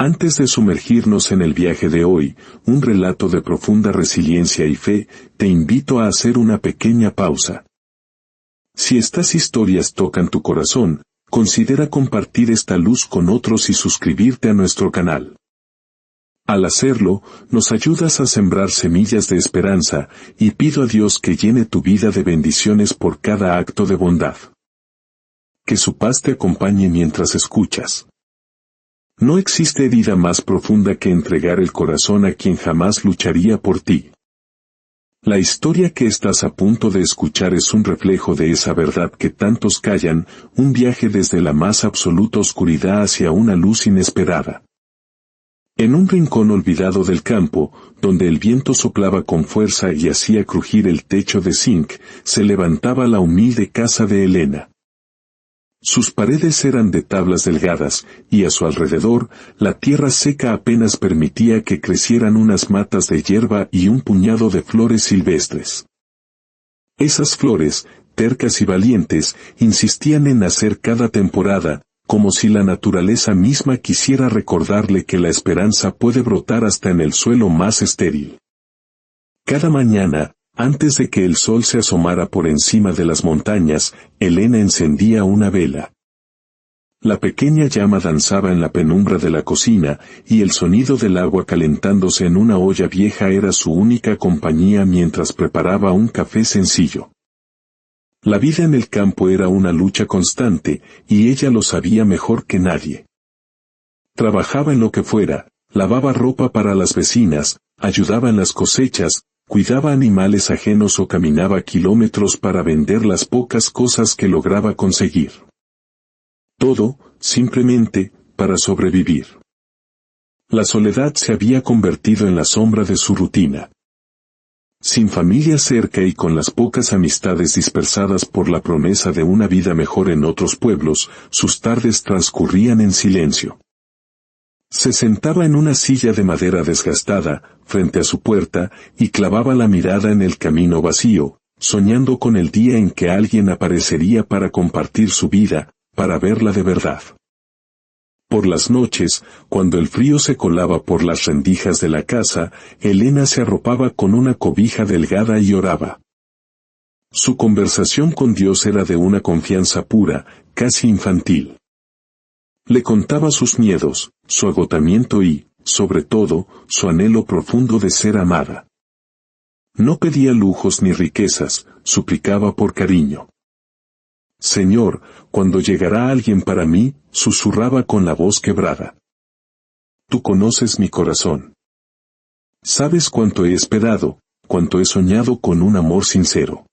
Antes de sumergirnos en el viaje de hoy, un relato de profunda resiliencia y fe, te invito a hacer una pequeña pausa. Si estas historias tocan tu corazón, considera compartir esta luz con otros y suscribirte a nuestro canal. Al hacerlo, nos ayudas a sembrar semillas de esperanza, y pido a Dios que llene tu vida de bendiciones por cada acto de bondad. Que su paz te acompañe mientras escuchas. No existe herida más profunda que entregar el corazón a quien jamás lucharía por ti. La historia que estás a punto de escuchar es un reflejo de esa verdad que tantos callan, un viaje desde la más absoluta oscuridad hacia una luz inesperada. En un rincón olvidado del campo, donde el viento soplaba con fuerza y hacía crujir el techo de zinc, se levantaba la humilde casa de Elena. Sus paredes eran de tablas delgadas, y a su alrededor, la tierra seca apenas permitía que crecieran unas matas de hierba y un puñado de flores silvestres. Esas flores, tercas y valientes, insistían en nacer cada temporada, como si la naturaleza misma quisiera recordarle que la esperanza puede brotar hasta en el suelo más estéril. Cada mañana, antes de que el sol se asomara por encima de las montañas, Elena encendía una vela. La pequeña llama danzaba en la penumbra de la cocina, y el sonido del agua calentándose en una olla vieja era su única compañía mientras preparaba un café sencillo. La vida en el campo era una lucha constante, y ella lo sabía mejor que nadie. Trabajaba en lo que fuera, lavaba ropa para las vecinas, ayudaba en las cosechas, cuidaba animales ajenos o caminaba kilómetros para vender las pocas cosas que lograba conseguir. Todo, simplemente, para sobrevivir. La soledad se había convertido en la sombra de su rutina. Sin familia cerca y con las pocas amistades dispersadas por la promesa de una vida mejor en otros pueblos, sus tardes transcurrían en silencio. Se sentaba en una silla de madera desgastada, frente a su puerta, y clavaba la mirada en el camino vacío, soñando con el día en que alguien aparecería para compartir su vida, para verla de verdad. Por las noches, cuando el frío se colaba por las rendijas de la casa, Elena se arropaba con una cobija delgada y oraba. Su conversación con Dios era de una confianza pura, casi infantil. Le contaba sus miedos, su agotamiento y, sobre todo, su anhelo profundo de ser amada. No pedía lujos ni riquezas, suplicaba por cariño. Señor, cuando llegará alguien para mí, susurraba con la voz quebrada. Tú conoces mi corazón. Sabes cuánto he esperado, cuánto he soñado con un amor sincero.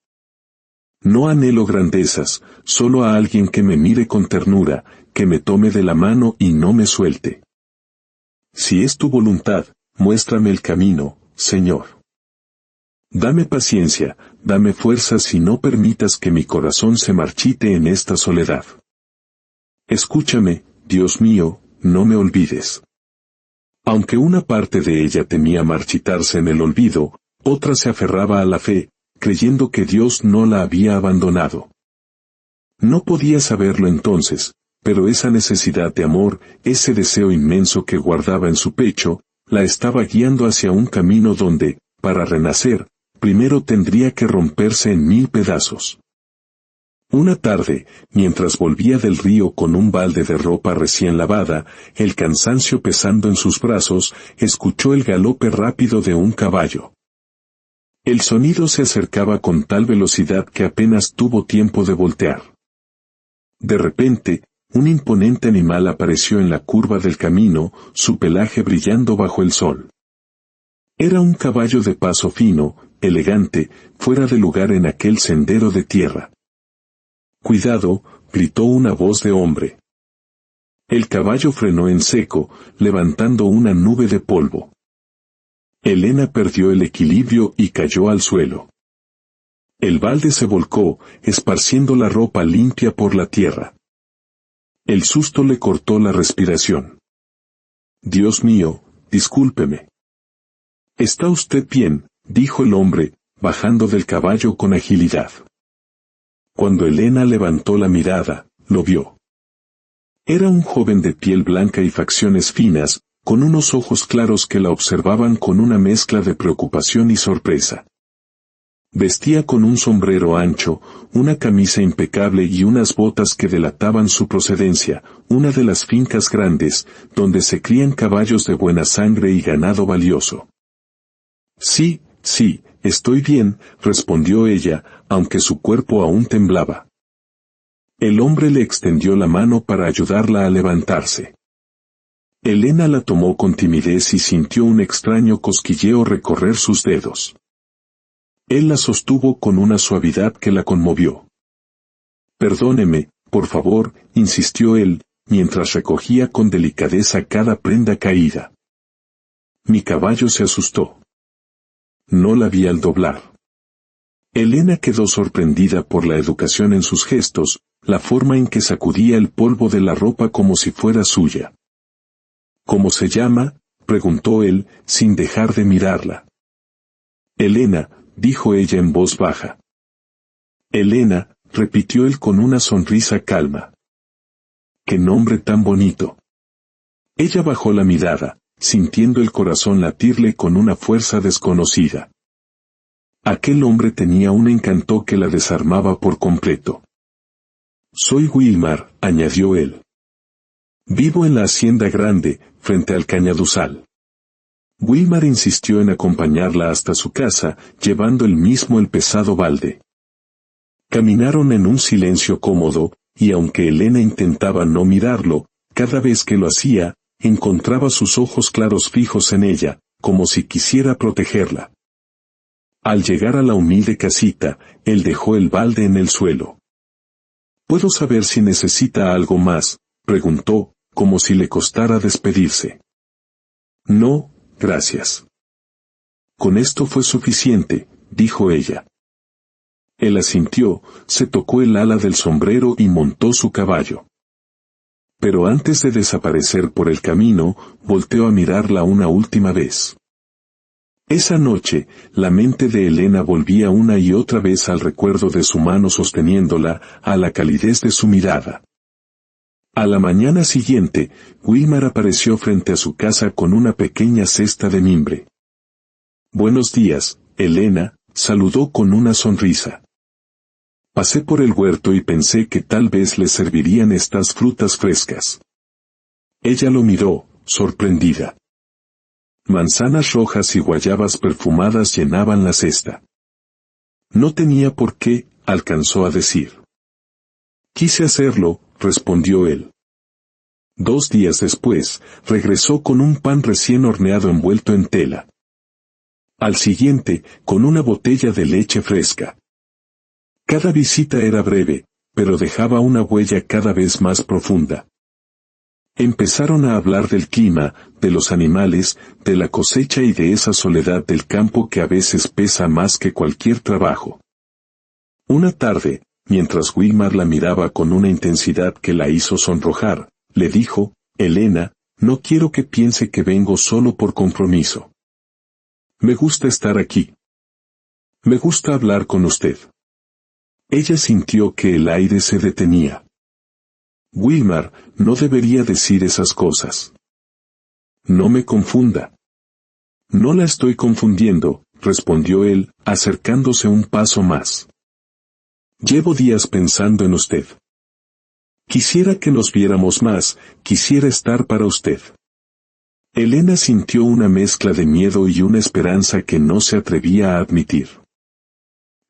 No anhelo grandezas, solo a alguien que me mire con ternura, que me tome de la mano y no me suelte. Si es tu voluntad, muéstrame el camino, Señor. Dame paciencia, dame fuerzas y no permitas que mi corazón se marchite en esta soledad. Escúchame, Dios mío, no me olvides. Aunque una parte de ella temía marchitarse en el olvido, otra se aferraba a la fe, creyendo que Dios no la había abandonado. No podía saberlo entonces, pero esa necesidad de amor, ese deseo inmenso que guardaba en su pecho, la estaba guiando hacia un camino donde, para renacer, primero tendría que romperse en 1000 pedazos. Una tarde, mientras volvía del río con un balde de ropa recién lavada, el cansancio pesando en sus brazos, escuchó el galope rápido de un caballo. El sonido se acercaba con tal velocidad que apenas tuvo tiempo de voltear. De repente, un imponente animal apareció en la curva del camino, su pelaje brillando bajo el sol. Era un caballo de paso fino, elegante, fuera de lugar en aquel sendero de tierra. «Cuidado», gritó una voz de hombre. El caballo frenó en seco, levantando una nube de polvo. Elena perdió el equilibrio y cayó al suelo. El balde se volcó, esparciendo la ropa limpia por la tierra. El susto le cortó la respiración. «Dios mío, discúlpeme». «¿Está usted bien?», dijo el hombre, bajando del caballo con agilidad. Cuando Elena levantó la mirada, lo vio. Era un joven de piel blanca y facciones finas, con unos ojos claros que la observaban con una mezcla de preocupación y sorpresa. Vestía con un sombrero ancho, una camisa impecable y unas botas que delataban su procedencia, una de las fincas grandes, donde se crían caballos de buena sangre y ganado valioso. Sí, sí, estoy bien, respondió ella, aunque su cuerpo aún temblaba. El hombre le extendió la mano para ayudarla a levantarse. Elena la tomó con timidez y sintió un extraño cosquilleo recorrer sus dedos. Él la sostuvo con una suavidad que la conmovió. Perdóneme, por favor, insistió él, mientras recogía con delicadeza cada prenda caída. Mi caballo se asustó. No la vi al doblar. Elena quedó sorprendida por la educación en sus gestos, la forma en que sacudía el polvo de la ropa como si fuera suya. ¿Cómo se llama?, preguntó él, sin dejar de mirarla. Elena, dijo ella en voz baja. Elena, repitió él con una sonrisa calma. ¡Qué nombre tan bonito! Ella bajó la mirada, sintiendo el corazón latirle con una fuerza desconocida. Aquel hombre tenía un encanto que la desarmaba por completo. Soy Wilmar, añadió él. Vivo en la hacienda grande, frente al cañaduzal. Wilmar insistió en acompañarla hasta su casa, llevando él mismo el pesado balde. Caminaron en un silencio cómodo, y aunque Elena intentaba no mirarlo, cada vez que lo hacía, encontraba sus ojos claros fijos en ella, como si quisiera protegerla. Al llegar a la humilde casita, él dejó el balde en el suelo. ¿Puedo saber si necesita algo más?, preguntó, como si le costara despedirse. No, gracias. Con esto fue suficiente, dijo ella. Él asintió, se tocó el ala del sombrero y montó su caballo. Pero antes de desaparecer por el camino, volteó a mirarla una última vez. Esa noche, la mente de Elena volvía una y otra vez al recuerdo de su mano sosteniéndola, a la calidez de su mirada. A la mañana siguiente, Wilmar apareció frente a su casa con una pequeña cesta de mimbre. Buenos días, Elena, saludó con una sonrisa. Pasé por el huerto y pensé que tal vez le servirían estas frutas frescas. Ella lo miró, sorprendida. Manzanas rojas y guayabas perfumadas llenaban la cesta. No tenía por qué, alcanzó a decir. Quise hacerlo, respondió él. 2 días después, regresó con un pan recién horneado envuelto en tela. Al siguiente, con una botella de leche fresca. Cada visita era breve, pero dejaba una huella cada vez más profunda. Empezaron a hablar del clima, de los animales, de la cosecha y de esa soledad del campo que a veces pesa más que cualquier trabajo. Una tarde, mientras Wilmar la miraba con una intensidad que la hizo sonrojar, le dijo, Elena, no quiero que piense que vengo solo por compromiso. Me gusta estar aquí. Me gusta hablar con usted. Ella sintió que el aire se detenía. Wilmar, no debería decir esas cosas. No me confunda. No la estoy confundiendo, respondió él, acercándose un paso más. Llevo días pensando en usted. Quisiera que nos viéramos más, quisiera estar para usted. Elena sintió una mezcla de miedo y una esperanza que no se atrevía a admitir.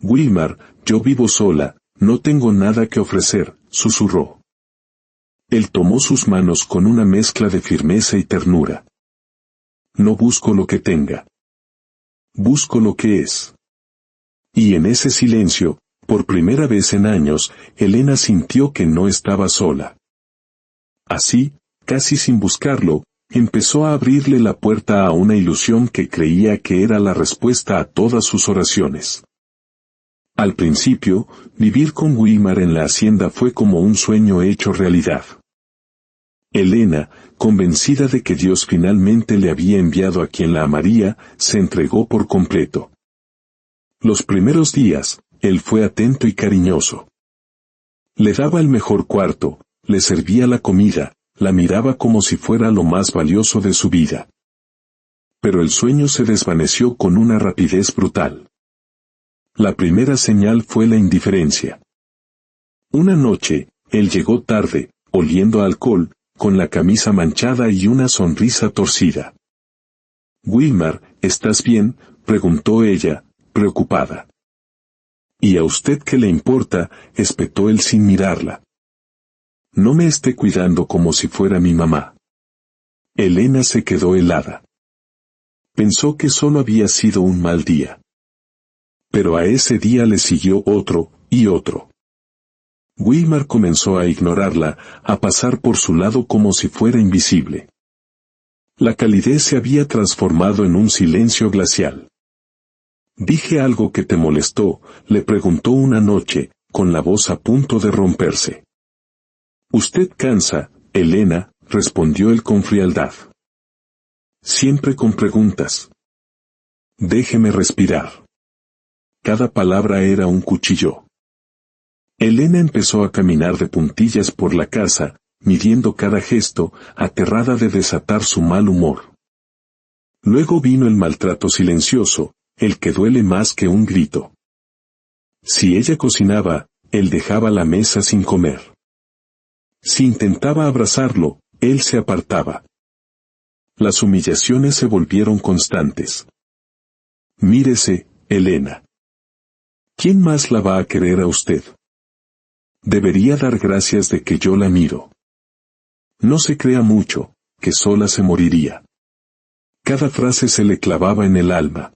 Wilmar, yo vivo sola, no tengo nada que ofrecer, susurró. Él tomó sus manos con una mezcla de firmeza y ternura. No busco lo que tenga. Busco lo que es. Y en ese silencio, por primera vez en años, Elena sintió que no estaba sola. Así, casi sin buscarlo, empezó a abrirle la puerta a una ilusión que creía que era la respuesta a todas sus oraciones. Al principio, vivir con Wilmar en la hacienda fue como un sueño hecho realidad. Elena, convencida de que Dios finalmente le había enviado a quien la amaría, se entregó por completo. Los primeros días, él fue atento y cariñoso. Le daba el mejor cuarto, le servía la comida, la miraba como si fuera lo más valioso de su vida. Pero el sueño se desvaneció con una rapidez brutal. La primera señal fue la indiferencia. Una noche, él llegó tarde, oliendo a alcohol, con la camisa manchada y una sonrisa torcida. «Wilmar, ¿estás bien?», preguntó ella, preocupada. «¿Y a usted qué le importa?», espetó él sin mirarla. «No me esté cuidando como si fuera mi mamá». Elena se quedó helada. Pensó que solo había sido un mal día. Pero a ese día le siguió otro, y otro. Wilmar comenzó a ignorarla, a pasar por su lado como si fuera invisible. La calidez se había transformado en un silencio glacial. «¿Dije algo que te molestó?», le preguntó una noche, con la voz a punto de romperse. «Usted cansa, Elena», respondió él con frialdad. «Siempre con preguntas. Déjeme respirar». Cada palabra era un cuchillo. Elena empezó a caminar de puntillas por la casa, midiendo cada gesto, aterrada de desatar su mal humor. Luego vino el maltrato silencioso, el que duele más que un grito. Si ella cocinaba, él dejaba la mesa sin comer. Si intentaba abrazarlo, él se apartaba. Las humillaciones se volvieron constantes. «Mírese, Elena. ¿Quién más la va a querer a usted? Debería dar gracias de que yo la miro. No se crea mucho, que sola se moriría». Cada frase se le clavaba en el alma.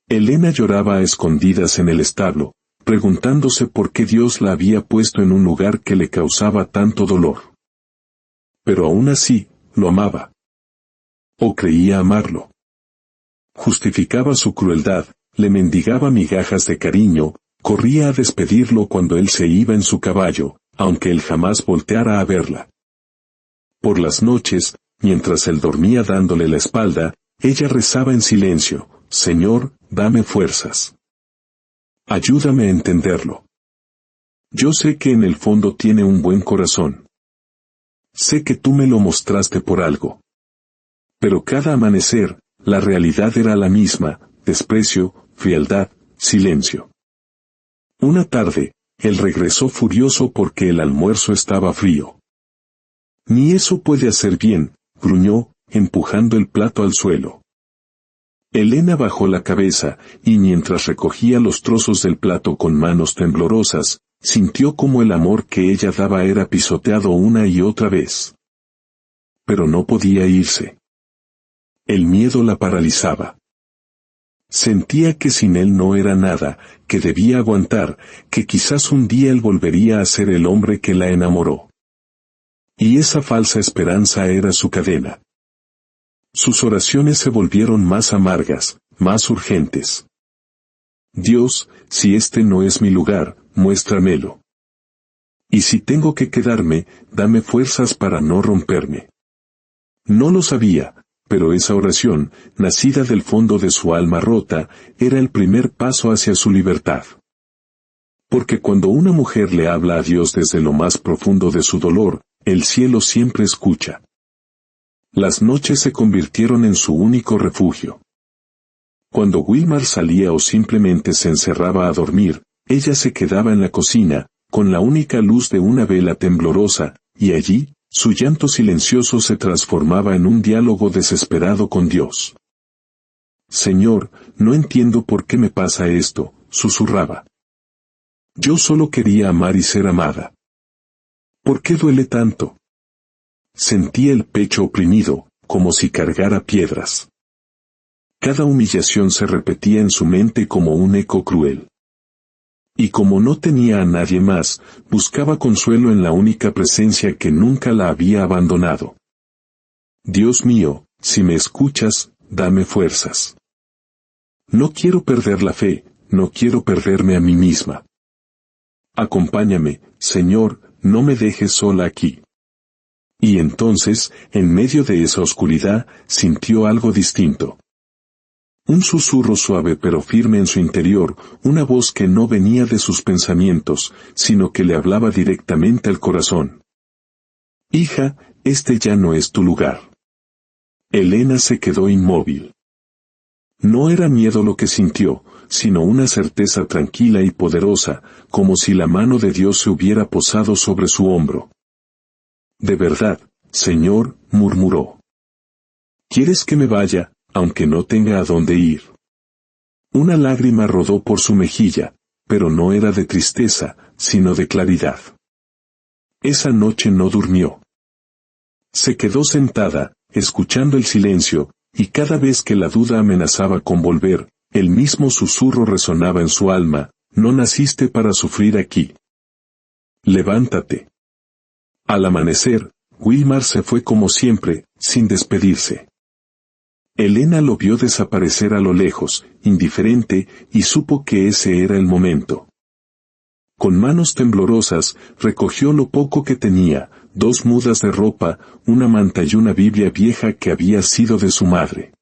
Elena lloraba a escondidas en el establo, preguntándose por qué Dios la había puesto en un lugar que le causaba tanto dolor. Pero aún así, lo amaba. O creía amarlo. Justificaba su crueldad, le mendigaba migajas de cariño, corría a despedirlo cuando él se iba en su caballo, aunque él jamás volteara a verla. Por las noches, mientras él dormía dándole la espalda, ella rezaba en silencio: «Señor, dame fuerzas. Ayúdame a entenderlo. Yo sé que en el fondo tiene un buen corazón. Sé que tú me lo mostraste por algo». Pero cada amanecer, la realidad era la misma: desprecio, frialdad, silencio. Una tarde, él regresó furioso porque el almuerzo estaba frío. «Ni eso puede hacer bien», gruñó, empujando el plato al suelo. Elena bajó la cabeza, y mientras recogía los trozos del plato con manos temblorosas, sintió como el amor que ella daba era pisoteado una y otra vez. Pero no podía irse. El miedo la paralizaba. Sentía que sin él no era nada, que debía aguantar, que quizás un día él volvería a ser el hombre que la enamoró. Y esa falsa esperanza era su cadena. Sus oraciones se volvieron más amargas, más urgentes. «Dios, si este no es mi lugar, muéstramelo. Y si tengo que quedarme, dame fuerzas para no romperme». No lo sabía, pero esa oración, nacida del fondo de su alma rota, era el primer paso hacia su libertad. Porque cuando una mujer le habla a Dios desde lo más profundo de su dolor, el cielo siempre escucha. Las noches se convirtieron en su único refugio. Cuando Wilmar salía o simplemente se encerraba a dormir, ella se quedaba en la cocina, con la única luz de una vela temblorosa, y allí, su llanto silencioso se transformaba en un diálogo desesperado con Dios. «Señor, no entiendo por qué me pasa esto», susurraba. «Yo solo quería amar y ser amada. ¿Por qué duele tanto?». Sentía el pecho oprimido, como si cargara piedras. Cada humillación se repetía en su mente como un eco cruel. Y como no tenía a nadie más, buscaba consuelo en la única presencia que nunca la había abandonado. «Dios mío, si me escuchas, dame fuerzas. No quiero perder la fe, no quiero perderme a mí misma. Acompáñame, Señor, no me dejes sola aquí». Y entonces, en medio de esa oscuridad, sintió algo distinto. Un susurro suave pero firme en su interior, una voz que no venía de sus pensamientos, sino que le hablaba directamente al corazón. «Hija, este ya no es tu lugar. Elena se quedó inmóvil. No era miedo lo que sintió, sino una certeza tranquila y poderosa, como si la mano de Dios se hubiera posado sobre su hombro. «De verdad, Señor», murmuró. «¿Quieres que me vaya, aunque no tenga a dónde ir?» Una lágrima rodó por su mejilla, pero no era de tristeza, sino de claridad. Esa noche no durmió. Se quedó sentada, escuchando el silencio, y cada vez que la duda amenazaba con volver, el mismo susurro resonaba en su alma: «No naciste para sufrir aquí. Levántate». Al amanecer, Wilmar se fue como siempre, sin despedirse. Elena lo vio desaparecer a lo lejos, indiferente, y supo que ese era el momento. Con manos temblorosas, recogió lo poco que tenía, 2 mudas de ropa, una manta y una Biblia vieja que había sido de su madre.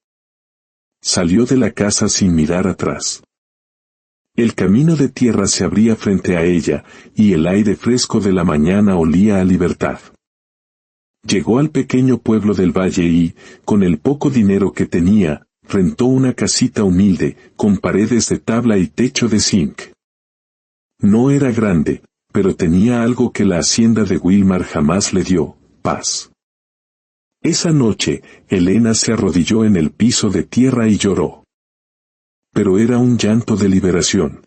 Salió de la casa sin mirar atrás. El camino de tierra se abría frente a ella, y el aire fresco de la mañana olía a libertad. Llegó al pequeño pueblo del valle y, con el poco dinero que tenía, rentó una casita humilde, con paredes de tabla y techo de zinc. No era grande, pero tenía algo que la hacienda de Wilmar jamás le dio: paz. Esa noche, Elena se arrodilló en el piso de tierra y lloró. Pero era un llanto de liberación.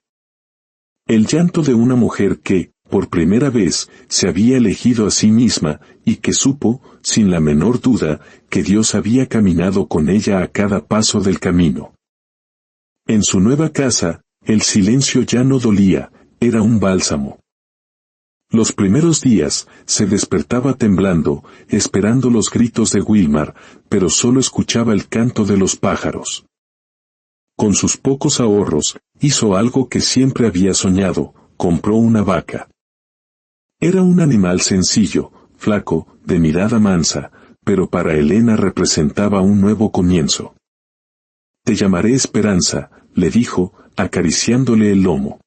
El llanto de una mujer que, por primera vez, se había elegido a sí misma, y que supo, sin la menor duda, que Dios había caminado con ella a cada paso del camino. En su nueva casa, el silencio ya no dolía, era un bálsamo. Los primeros días, se despertaba temblando, esperando los gritos de Wilmar, pero solo escuchaba el canto de los pájaros. Con sus pocos ahorros, hizo algo que siempre había soñado: compró una vaca. Era un animal sencillo, flaco, de mirada mansa, pero para Elena representaba un nuevo comienzo. «Te llamaré Esperanza», le dijo, acariciándole el lomo.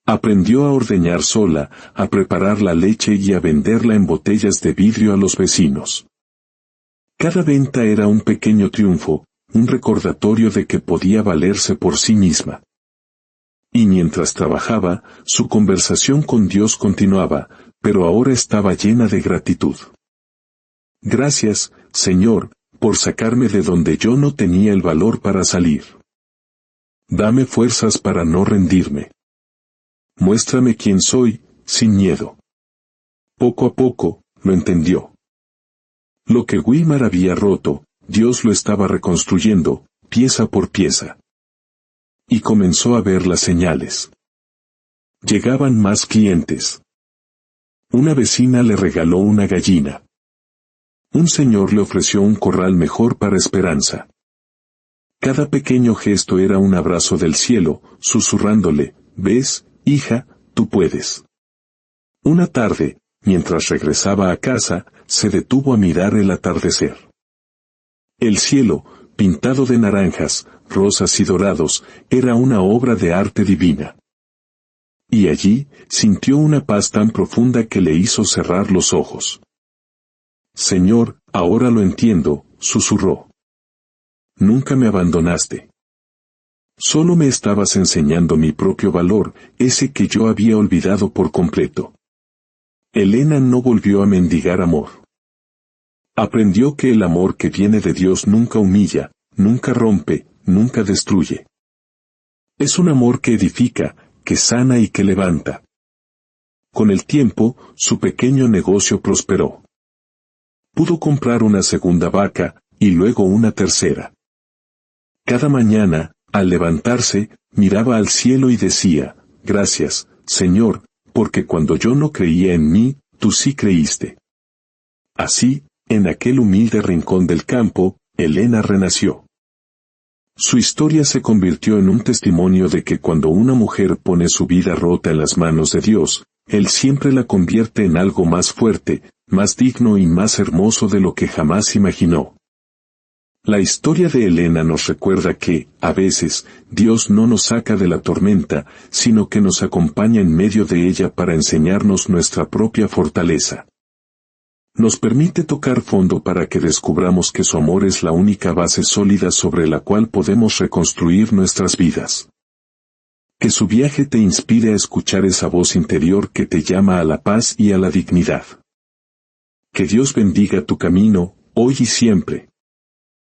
Aprendió a ordeñar sola, a preparar la leche y a venderla en botellas de vidrio a los vecinos. Cada venta era un pequeño triunfo, un recordatorio de que podía valerse por sí misma. Y mientras trabajaba, su conversación con Dios continuaba, pero ahora estaba llena de gratitud. «Gracias, Señor, por sacarme de donde yo no tenía el valor para salir. Dame fuerzas para no rendirme. Muéstrame quién soy, sin miedo». Poco a poco, lo entendió. Lo que Wilmar había roto, Dios lo estaba reconstruyendo, pieza por pieza. Y comenzó a ver las señales. Llegaban más clientes. Una vecina le regaló una gallina. Un señor le ofreció un corral mejor para Esperanza. Cada pequeño gesto era un abrazo del cielo, susurrándole: «¿Ves, hija, tú puedes». Una tarde, mientras regresaba a casa, se detuvo a mirar el atardecer. El cielo, pintado de naranjas, rosas y dorados, era una obra de arte divina. Y allí, sintió una paz tan profunda que le hizo cerrar los ojos. «Señor, ahora lo entiendo», susurró. «Nunca me abandonaste. Solo me estabas enseñando mi propio valor, ese que yo había olvidado por completo». Elena no volvió a mendigar amor. Aprendió que el amor que viene de Dios nunca humilla, nunca rompe, nunca destruye. Es un amor que edifica, que sana y que levanta. Con el tiempo, su pequeño negocio prosperó. Pudo comprar una segunda vaca, y luego una tercera. Cada mañana, al levantarse, miraba al cielo y decía: «Gracias, Señor, porque cuando yo no creía en mí, tú sí creíste». Así, en aquel humilde rincón del campo, Elena renació. Su historia se convirtió en un testimonio de que cuando una mujer pone su vida rota en las manos de Dios, Él siempre la convierte en algo más fuerte, más digno y más hermoso de lo que jamás imaginó. La historia de Elena nos recuerda que, a veces, Dios no nos saca de la tormenta, sino que nos acompaña en medio de ella para enseñarnos nuestra propia fortaleza. Nos permite tocar fondo para que descubramos que su amor es la única base sólida sobre la cual podemos reconstruir nuestras vidas. Que su viaje te inspire a escuchar esa voz interior que te llama a la paz y a la dignidad. Que Dios bendiga tu camino, hoy y siempre.